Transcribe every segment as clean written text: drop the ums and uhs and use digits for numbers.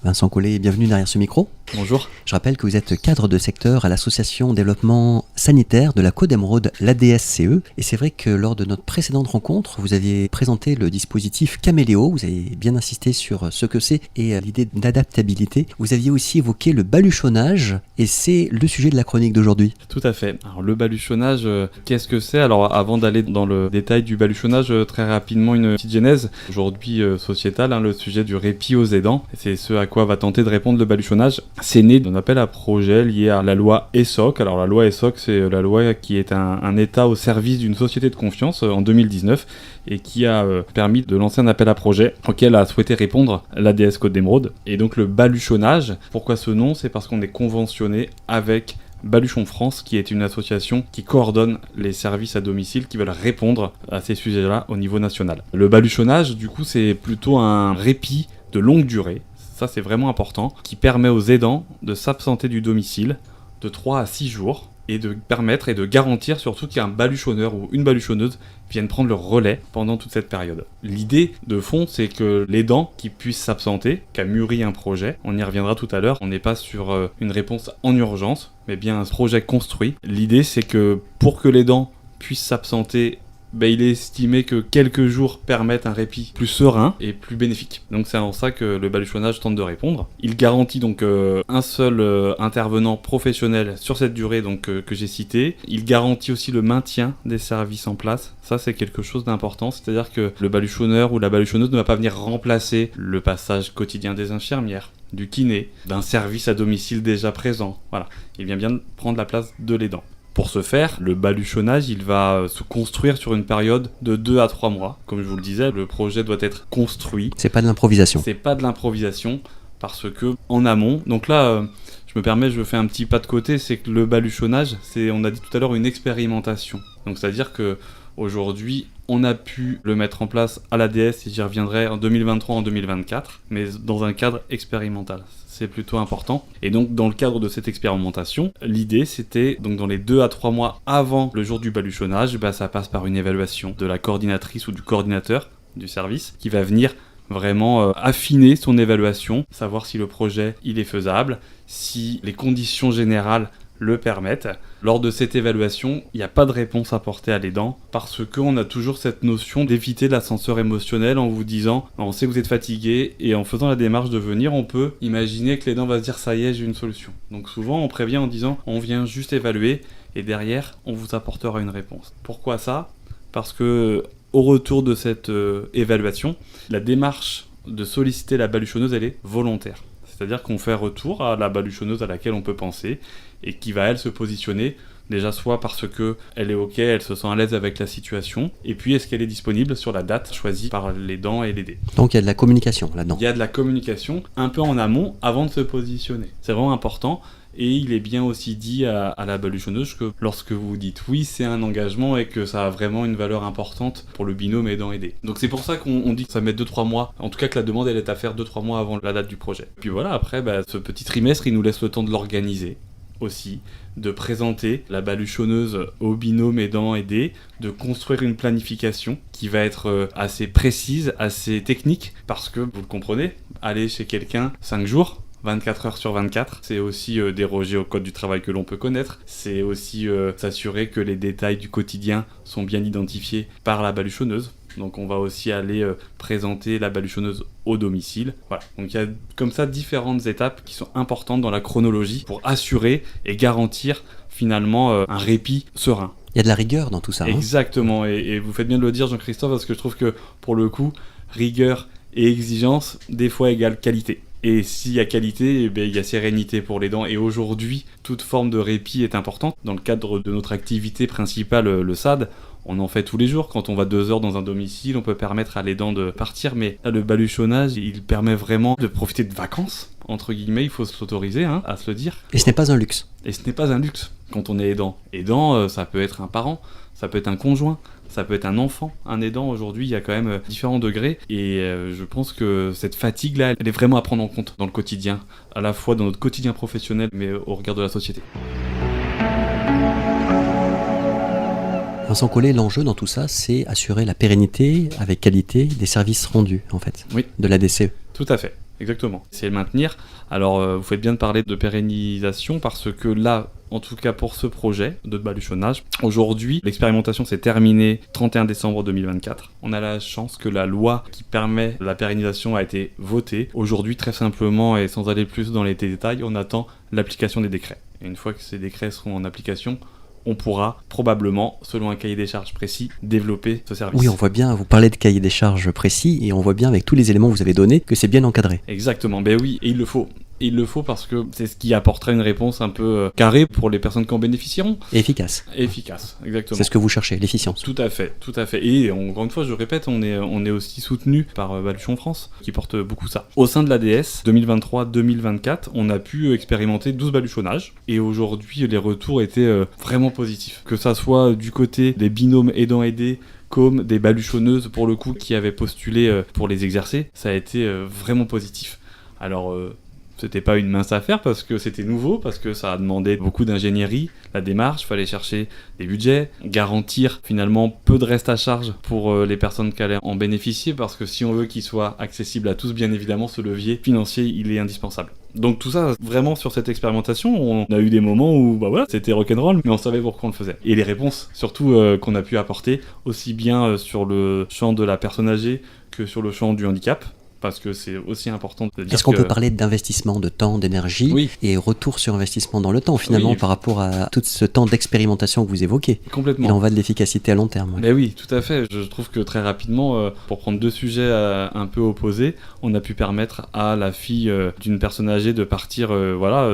Vincent Collet, bienvenue derrière ce micro. Bonjour. Je rappelle que vous êtes cadre de secteur à l'association développement sanitaire de la Côte d'Émeraude, l'ADSCE. Et c'est vrai que lors de notre précédente rencontre, vous aviez présenté le dispositif Caméléo. Vous avez bien insisté sur ce que c'est et l'idée d'adaptabilité. Vous aviez aussi évoqué le baluchonnage et c'est le sujet de la chronique d'aujourd'hui. Tout à fait. Alors le baluchonnage, qu'est-ce que c'est ? Alors avant d'aller dans le détail du baluchonnage, très rapidement une petite genèse. Aujourd'hui sociétale, le sujet du répit aux aidants. C'est ce à quoi va tenter de répondre le baluchonnage. C'est né d'un appel à projet lié à la loi ESSOC. Alors la loi ESSOC, c'est la loi qui est un État au service d'une société de confiance en 2019 et qui a permis de lancer un appel à projet auquel a souhaité répondre l'ADS Côte d'Émeraude. Et donc le baluchonnage, pourquoi ce nom ? C'est parce qu'on est conventionné avec Baluchon France, qui est une association qui coordonne les services à domicile qui veulent répondre à ces sujets-là au niveau national. Le baluchonnage, du coup, c'est plutôt un répit de longue durée, ça c'est vraiment important, qui permet aux aidants de s'absenter du domicile de 3 à 6 jours et de permettre et de garantir surtout qu'il y a un baluchonneur ou une baluchonneuse vienne prendre le relais pendant toute cette période. L'idée de fond, c'est que l'aidant qui puisse s'absenter, qui a mûri un projet, on y reviendra tout à l'heure, on n'est pas sur une réponse en urgence, mais bien un projet construit. L'idée, c'est que pour que l'aidant puisse s'absenter, il est estimé que quelques jours permettent un répit plus serein et plus bénéfique. Donc c'est en ça que le baluchonnage tente de répondre. Il garantit donc un seul intervenant professionnel sur cette durée que j'ai citée. Il garantit aussi le maintien des services en place. Ça c'est quelque chose d'important, c'est-à-dire que le baluchonneur ou la baluchonneuse ne va pas venir remplacer le passage quotidien des infirmières, du kiné, d'un service à domicile déjà présent. Voilà, il vient bien prendre la place de l'aidant. Pour ce faire, le baluchonnage, il va se construire sur une période de 2 à 3 mois. Comme je vous le disais, le projet doit être construit. C'est pas de l'improvisation. C'est pas de l'improvisation, parce que en amont, donc là, je fais un petit pas de côté, c'est que le baluchonnage, c'est, on a dit tout à l'heure, une expérimentation. Donc c'est-à-dire que aujourd'hui, on a pu le mettre en place à l'ADS, et j'y reviendrai en 2023, en 2024, mais dans un cadre expérimental. C'est plutôt important. Et donc, dans le cadre de cette expérimentation, l'idée, c'était, donc dans les 2 à 3 mois avant le jour du baluchonnage, ça passe par une évaluation de la coordinatrice ou du coordinateur du service, qui va venir vraiment affiner son évaluation, savoir si le projet, il est faisable, si les conditions générales le permettent. Lors de cette évaluation, il n'y a pas de réponse apportée à l'aidant parce qu'on a toujours cette notion d'éviter l'ascenseur émotionnel en vous disant on sait que vous êtes fatigué et en faisant la démarche de venir, on peut imaginer que l'aidant va se dire ça y est, j'ai une solution. Donc souvent on prévient en disant on vient juste évaluer et derrière on vous apportera une réponse. Pourquoi ça ? Parce que au retour de cette évaluation, la démarche de solliciter la baluchonneuse, elle est volontaire. C'est-à-dire qu'on fait retour à la baluchonneuse à laquelle on peut penser et qui va, elle, se positionner déjà soit parce qu'elle est OK, elle se sent à l'aise avec la situation, et puis est-ce qu'elle est disponible sur la date choisie par l'aidant et l'aidé. Donc il y a de la communication là-dedans. Il y a de la communication un peu en amont avant de se positionner. C'est vraiment important. Et il est bien aussi dit à la baluchonneuse que lorsque vous dites oui, c'est un engagement et que ça a vraiment une valeur importante pour le binôme aidant-aidé. Donc c'est pour ça qu'on dit que ça met 2-3 mois, en tout cas que la demande elle est à faire 2-3 mois avant la date du projet. Puis voilà, après ce petit trimestre, il nous laisse le temps de l'organiser aussi, de présenter la baluchonneuse au binôme aidant-aidé, de construire une planification qui va être assez précise, assez technique, parce que, vous le comprenez, aller chez quelqu'un 5 jours, 24 heures sur 24, c'est aussi déroger au code du travail que l'on peut connaître, c'est aussi s'assurer que les détails du quotidien sont bien identifiés par la baluchonneuse. Donc on va aussi aller présenter la baluchonneuse au domicile. Voilà. Donc il y a comme ça différentes étapes qui sont importantes dans la chronologie pour assurer et garantir finalement un répit serein. Il y a de la rigueur dans tout ça. Exactement, et vous faites bien de le dire Jean-Christophe, parce que je trouve que pour le coup, rigueur et exigence, des fois égale qualité. Et s'il y a qualité, il y a sérénité pour l'aidant. Et aujourd'hui, toute forme de répit est importante. Dans le cadre de notre activité principale, le SAD, on en fait tous les jours. Quand on va 2 heures dans un domicile, on peut permettre à l'aidant de partir. Mais là, le baluchonnage, il permet vraiment de profiter de vacances, entre guillemets. Il faut s'autoriser à se le dire. Et ce n'est pas un luxe. Et ce n'est pas un luxe quand on est aidant. Aidant, ça peut être un parent, ça peut être un conjoint, ça peut être un enfant, un aidant. Aujourd'hui, il y a quand même différents degrés et je pense que cette fatigue-là, elle est vraiment à prendre en compte dans le quotidien, à la fois dans notre quotidien professionnel, mais au regard de la société. Vincent Collet, l'enjeu dans tout ça, c'est assurer la pérennité avec qualité des services rendus, en fait, oui, de la DCE. Tout à fait. exactement. C'est le maintenir. Alors, vous faites bien de parler de pérennisation parce que là, en tout cas pour ce projet de baluchonnage, aujourd'hui, l'expérimentation s'est terminée 31 décembre 2024. On a la chance que la loi qui permet la pérennisation a été votée. Aujourd'hui, très simplement et sans aller plus dans les détails, on attend l'application des décrets. Et une fois que ces décrets seront en application, on pourra probablement, selon un cahier des charges précis, développer ce service. Oui, on voit bien, vous parlez de cahier des charges précis, et on voit bien avec tous les éléments que vous avez donnés que c'est bien encadré. Exactement, ben oui, et il le faut. Il le faut parce que c'est ce qui apportera une réponse un peu carrée pour les personnes qui en bénéficieront. Et efficace. Efficace, exactement. C'est ce que vous cherchez, l'efficience. Tout à fait, tout à fait. Et encore une fois, je répète, on est aussi soutenu par Baluchon France, qui porte beaucoup ça. Au sein de l'ADS, 2023-2024, on a pu expérimenter 12 baluchonnages. Et aujourd'hui, les retours étaient vraiment positifs. Que ça soit du côté des binômes aidants-aidés, comme des baluchonneuses, pour le coup, qui avaient postulé pour les exercer, ça a été vraiment positif. Alors... c'était pas une mince affaire parce que c'était nouveau, parce que ça a demandé beaucoup d'ingénierie, la démarche, fallait chercher des budgets, garantir finalement peu de reste à charge pour les personnes qui allaient en bénéficier, parce que si on veut qu'il soit accessible à tous, bien évidemment, ce levier financier, il est indispensable. Donc tout ça, vraiment sur cette expérimentation, on a eu des moments où c'était rock'n'roll, mais on savait pourquoi on le faisait. Et les réponses, surtout qu'on a pu apporter, aussi bien sur le champ de la personne âgée que sur le champ du handicap, parce que c'est aussi important de dire. Est-ce qu'on peut parler d'investissement de temps, d'énergie, oui, et retour sur investissement dans le temps, finalement, oui, par rapport à tout ce temps d'expérimentation que vous évoquez? Complètement. Il en va de l'efficacité à long terme. Mais oui, tout à fait. Je trouve que très rapidement, pour prendre deux sujets un peu opposés, on a pu permettre à la fille d'une personne âgée de partir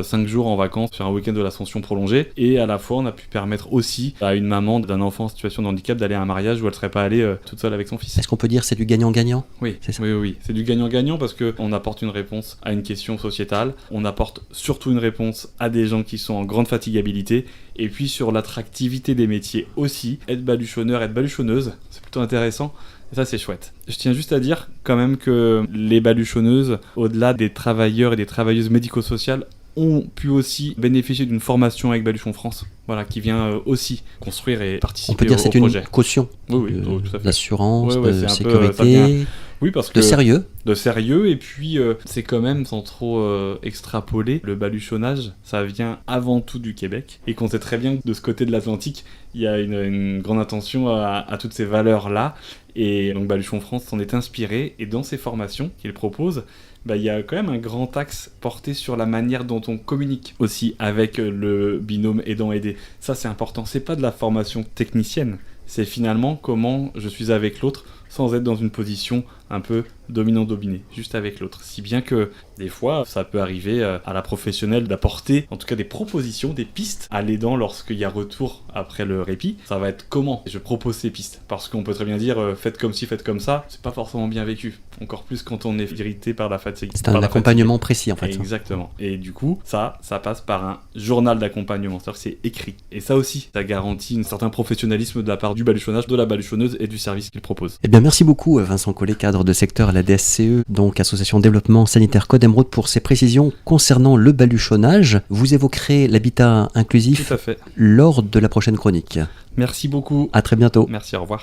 5 jours en vacances sur un week-end de l'Ascension prolongée, et à la fois on a pu permettre aussi à une maman d'un enfant en situation de handicap d'aller à un mariage où elle serait pas allée toute seule avec son fils. Est-ce qu'on peut dire c'est du gagnant-gagnant? Oui, c'est ça. Oui, c'est du gagnant-gagnant parce qu'on apporte une réponse à une question sociétale, on apporte surtout une réponse à des gens qui sont en grande fatigabilité, et puis sur l'attractivité des métiers aussi, être baluchonneur, être baluchonneuse, c'est plutôt intéressant. Et ça, c'est chouette. Je tiens juste à dire quand même que les baluchonneuses, au-delà des travailleurs et des travailleuses médico-sociales, ont pu aussi bénéficier d'une formation avec Baluchon France, qui vient aussi construire et participer au projet. On peut dire que c'est une caution. Oui, tout à fait. D'assurance, de sécurité, oui, parce que de sérieux. De sérieux, et puis c'est quand même, sans trop extrapoler, le baluchonnage, ça vient avant tout du Québec, et qu'on sait très bien que de ce côté de l'Atlantique, il y a une grande attention à toutes ces valeurs-là, et donc Baluchon France s'en est inspiré, et dans ses formations qu'il propose, il y a quand même un grand axe porté sur la manière dont on communique aussi avec le binôme aidant-aidé. Ça, c'est important. C'est pas de la formation technicienne, c'est finalement comment je suis avec l'autre sans être dans une position un peu dominant-dominé, juste avec l'autre. Si bien que des fois, ça peut arriver à la professionnelle d'apporter en tout cas des propositions, des pistes à l'aidant lorsqu'il y a retour après le répit. Ça va être comment je propose ces pistes, parce qu'on peut très bien dire faites comme ci, faites comme ça, c'est pas forcément bien vécu, encore plus quand on est irrité par la fatigue. C'est un accompagnement précis en fait. Exactement. Et du coup, ça passe par un journal d'accompagnement, c'est-à-dire que c'est écrit. Et ça aussi, ça garantit un certain professionnalisme de la part du baluchonnage, de la baluchonneuse et du service qu'il propose. Eh bien, merci beaucoup Vincent Collet, cadre de secteur à la DSCE, donc Association Développement Sanitaire Côte d'Emeraude, pour ces précisions concernant le baluchonnage. Vous évoquerez l'habitat inclusif Tout à fait. lors de la prochaine chronique. Merci beaucoup. À très bientôt. Merci, au revoir.